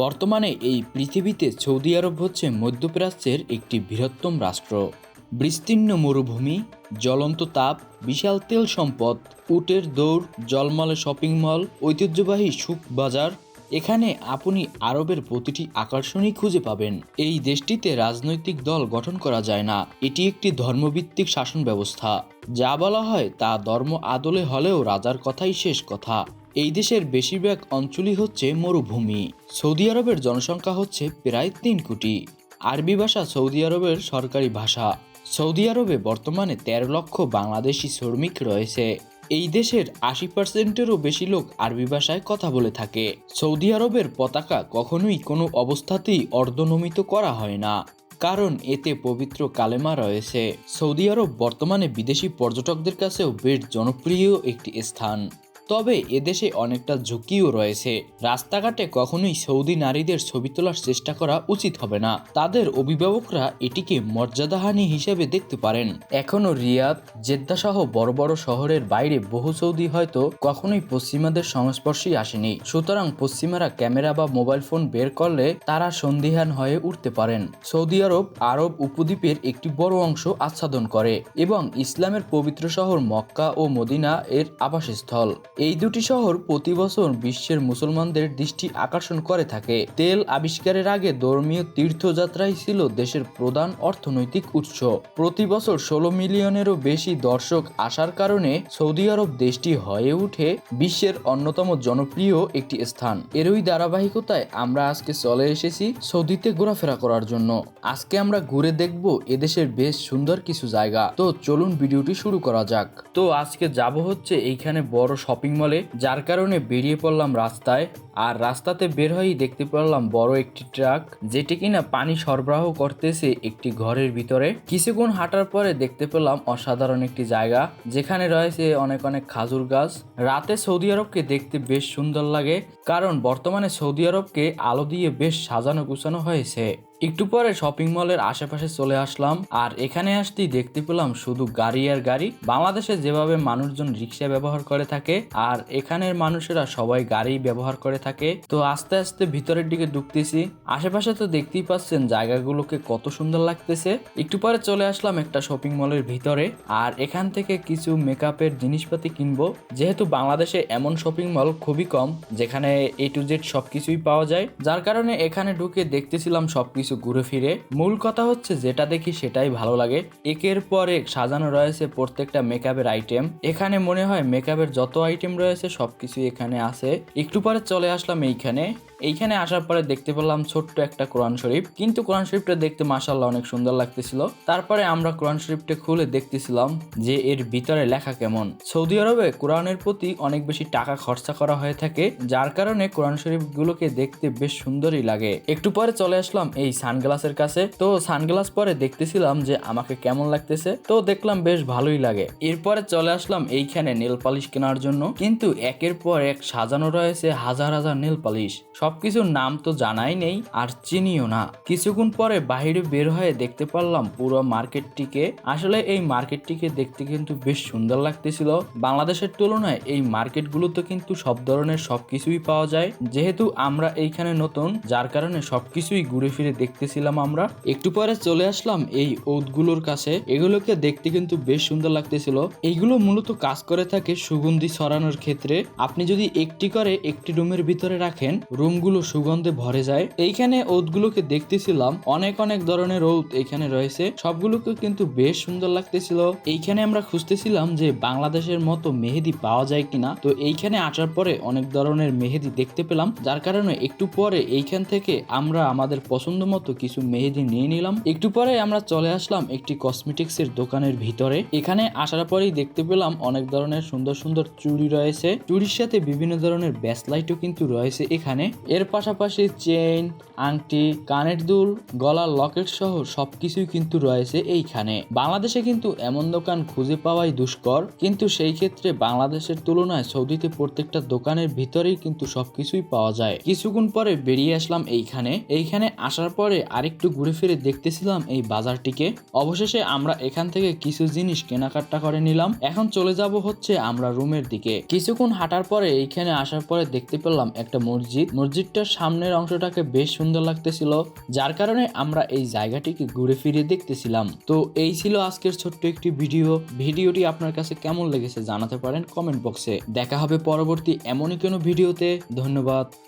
বর্তমানে এই পৃথিবীতে সৌদি আরব হচ্ছে মধ্যপ্রাচ্যের একটি বৃহত্তম রাষ্ট্র। বিস্তীর্ণ মরুভূমি, জ্বলন্ত তাপ, বিশাল তেল সম্পদ, উটের দৌড়, জলমলে শপিং মল, ঐতিহ্যবাহী সুক বাজার। এখানে আপনি আরবের প্রতিটি আকর্ষণই খুঁজে পাবেন। এই দেশটিতে রাজনৈতিক দল গঠন করা যায় না, এটি একটি ধর্মভিত্তিক শাসন ব্যবস্থা। যা বলা হয় তা ধর্ম আদলে হলেও রাজার কথাই শেষ কথা। এই দেশের বেশিরভাগ অঞ্চলই হচ্ছে মরুভূমি। সৌদি আরবের জনসংখ্যা হচ্ছে প্রায় 3 কোটি। আরবি ভাষা সৌদি আরবের সরকারি ভাষা। সৌদি আরবে বর্তমানে 13 লক্ষ বাংলাদেশি শ্রমিক রয়েছে। এই দেশের 80%-এরও বেশি লোক আরবি ভাষায় কথা বলে থাকে। সৌদি আরবের পতাকা কখনোই কোনো অবস্থাতেই অর্ধনমিত করা হয় না, কারণ এতে পবিত্র কালেমা রয়েছে। সৌদি আরব বর্তমানে বিদেশি পর্যটকদের কাছেও বেশ জনপ্রিয় একটি স্থান। তবে এদেশে অনেকটা ঝুঁকিও রয়েছে। রাস্তাঘাটে কখনোই সৌদি নারীদের ছবি তোলার চেষ্টা করা উচিত হবে না। তাদের অভিভাবকরা এটিকে মর্যাদাহানি হিসেবে দেখতে পারেন। এখনও রিয়াদ, জেদ্দা সহ বড় বড় শহরের বাইরে বহু সৌদি হয়তো কখনোই পশ্চিমাদের সংস্পর্শেই আসেনি। সুতরাং পশ্চিমারা ক্যামেরা বা মোবাইল ফোন বের করলে তারা সন্দিহান হয়ে উঠতে পারেন। সৌদি আরব আরব উপদ্বীপের একটি বড় অংশ আচ্ছাদন করে এবং ইসলামের পবিত্র শহর মক্কা ও মদিনা এর আবাসস্থল। এই দুটি শহর প্রতি বছর বিশ্বের মুসলমানদের দৃষ্টি আকর্ষণ করে থাকে। তেল আবিষ্কারের আগে ধর্মীয় তীর্থযাত্রাই ছিল দেশের প্রধান অর্থনৈতিক উৎস। প্রতি বছর 16 মিলিয়নেরও বেশি দর্শক আসার কারণে সৌদি আরব দেশটি হয়ে ওঠে বিশ্বের অন্যতম জনপ্রিয় একটি স্থান। এরই ধারাবাহিকতায় আমরা আজকে চলে এসেছি সৌদিতে ঘোরাফেরা করার জন্য। আজকে আমরা ঘুরে দেখব এদেশের বেশ সুন্দর কিছু জায়গা। তো চলুন ভিডিওটি শুরু করা যাক। তো আজকে যাব হচ্ছে এইখানে বড় শপিং মলে, যার কারণে বেরিয়ে পড়লাম রাস্তায়। আর রাস্তাতে বের হয়েই দেখতে পেলাম বড় একটি ট্রাক, যেটি কিনা পানি সরবরাহ করতেছে একটি ঘরের ভিতরে। কিছুক্ষণ হাঁটার পরে দেখতে পেলাম অসাধারণ একটি জায়গা, যেখানে রয়েছে অনেক অনেক খাজুর গাছ। রাতে সৌদি আরবকে দেখতে বেশ সুন্দর লাগে, কারণ বর্তমানে সৌদি আরবকে আলো দিয়ে বেশ সাজানো গুছানো হয়েছে। একটু পরে শপিং মলের আশেপাশে চলে আসলাম, আর এখানে আসতেই দেখতে পেলাম শুধু গাড়ি আর গাড়ি। বাংলাদেশে যেভাবে মানুষজন রিক্সা ব্যবহার করে থাকে, আর এখানের মানুষেরা সবাই গাড়ি ব্যবহার করে থাকে। তো আস্তে আস্তে ভিতরের দিকে ঢুকতেছি। আশেপাশে তো দেখতেই পাচ্ছেন জায়গাগুলোকে কত সুন্দর লাগতেছে। একটু পরে চলে আসলাম একটা শপিং মলের ভিতরে, আর এখান থেকে কিছু মেকআপের জিনিসপাতি কিনবো। যেহেতু বাংলাদেশে এমন শপিং মল খুবই কম যেখানে A to Z সবকিছুই পাওয়া যায়, যার কারণে এখানে ঢুকে দেখতেছিলাম সবকিছু ঘুরে ফিরে। মূল কথা হচ্ছে যেটা দেখি সেটাই ভালো লাগে। একের পর এক সাজানো রয়েছে প্রত্যেকটা মেকআপের আইটেম। এখানে মনে হয় মেকআপের যত আইটেম রয়েছে সবকিছু এখানে আছে। একটু পরে চলে আসলাম এইখানে আসার পরে দেখতে পেলাম ছোট্ট একটা কোরআন শরীফ, কিন্তু কোরআন শরীফটা দেখতে মাশাআল্লাহ অনেক সুন্দর লাগতেছিল। তারপরে আমরা কোরআন শরীফটা খুলে দেখতেছিলাম যে এর ভিতরে লেখা কেমন। সৌদি আরবে কোরআনের প্রতি অনেক বেশি টাকা খরচা করা হয়ে থাকে, যার কারণে কোরআন শরীফ গুলোকে দেখতে বেশ সুন্দরই লাগে। একটু পরে চলে আসলাম এই সানগ্লাসের কাছে। তো সানগ্লাস পরে দেখতেছিলাম যে আমাকে কেমন লাগতেছে, তো দেখলাম বেশ ভালোই লাগে। এরপরে চলে আসলাম এইখানে নেল পালিশ কেনার জন্য, কিন্তু একের পর এক সাজানো রয়েছে হাজার হাজার নেল পালিশ। সবকিছুর নাম তো জানাই নেই আর চিনিও না। কিছুক্ষণ পরে বাইরে বের হয়ে দেখতে পারলাম পুরো মার্কেটটিকে। আসলে এই মার্কেটটিকে দেখতে কিন্তু বেশ সুন্দর লাগতেছিল। বাংলাদেশের তুলনায় এই মার্কেটগুলোতে কিন্তু সব ধরনের সবকিছুই পাওয়া যায়। যেহেতু আমরা এইখানে নতুন, যার কারণে সবকিছুই ঘুরে ফিরে দেখতেছিলাম আমরা। একটু পরে চলে আসলাম এই ওটগুলোর কাছে। এগুলোকে দেখতে কিন্তু বেশ সুন্দর লাগতেছিল। এইগুলো মূলত কাজ করে থাকে সুগন্ধি ছড়ানোর ক্ষেত্রে। আপনি যদি একটি করে একটি রুমের ভিতরে রাখেন, রুমগুলো সুগন্ধে ভরে যায়। এইখানে ওটগুলোকে দেখতেছিলাম অনেক অনেক ধরনের ওট এখানে রয়েছে, সবগুলোকে কিন্তু বেশ সুন্দর লাগতেছিল। এইখানে আমরা খুঁজতেছিলাম যে বাংলাদেশের মতো মেহেদি পাওয়া যায় কিনা। তো এইখানে আসার পরে অনেক ধরনের মেহেদি দেখতে পেলাম, যার কারণে একটু পরে এইখান থেকে আমরা আমাদের পছন্দ মতো কিছু মেহেদি নিয়ে নিলাম। একটু পরে আমরা চলে আসলাম একটি কসমেটিক্স এর দোকানের ভিতরে। এখানে আসার পরেই দেখতে পেলাম অনেক ধরনের সুন্দর সুন্দর চুড়ি রয়েছে। চুড়ির সাথে বিভিন্ন ধরনের ব্যাসলাইটও কিন্তু রয়েছে এখানে। এর পাশাপাশি চেইন, আংটি, কানের দুল, গলার লকেট সহ সবকিছুই কিন্তু রয়েছে এইখানে। বাংলাদেশে কিন্তু এমন দোকান খুঁজে পাওয়াই দুষ্কর, কিন্তু সেই ক্ষেত্রে বাংলাদেশের তুলনায় সৌদিতে প্রত্যেকটা দোকানের ভিতরেই কিন্তু সবকিছুই পাওয়া যায়। কিছুক্ষণ পরে বেরিয়ে আসলাম এইখানে আসার পরে আরেকটু ঘুরে ফিরে দেখতেছিলাম এই বাজারটিকে। অবশেষে আমরা এখান থেকে কিছু জিনিস কেনাকাটা করে নিলাম। এখন চলে যাব হচ্ছে আমরা রুমের দিকে। কিছুক্ষণ হাঁটার পরে এইখানে আসার পরে দেখতে পেলাম একটা মসজিদ। মসজিদটার সামনের অংশটাকে বেশ সুন্দর লাগতেছিল, যার কারণে আমরা এই জায়গাটিকে ঘুরে ফিরে দেখতেছিলাম। তো এই ছিল আজকের ছোট্ট একটি ভিডিওটি আপনার কাছে কেমন লেগেছে জানাতে পারেন কমেন্ট বক্সে। দেখা হবে পরবর্তী এমনই কোনো ভিডিওতে। ধন্যবাদ।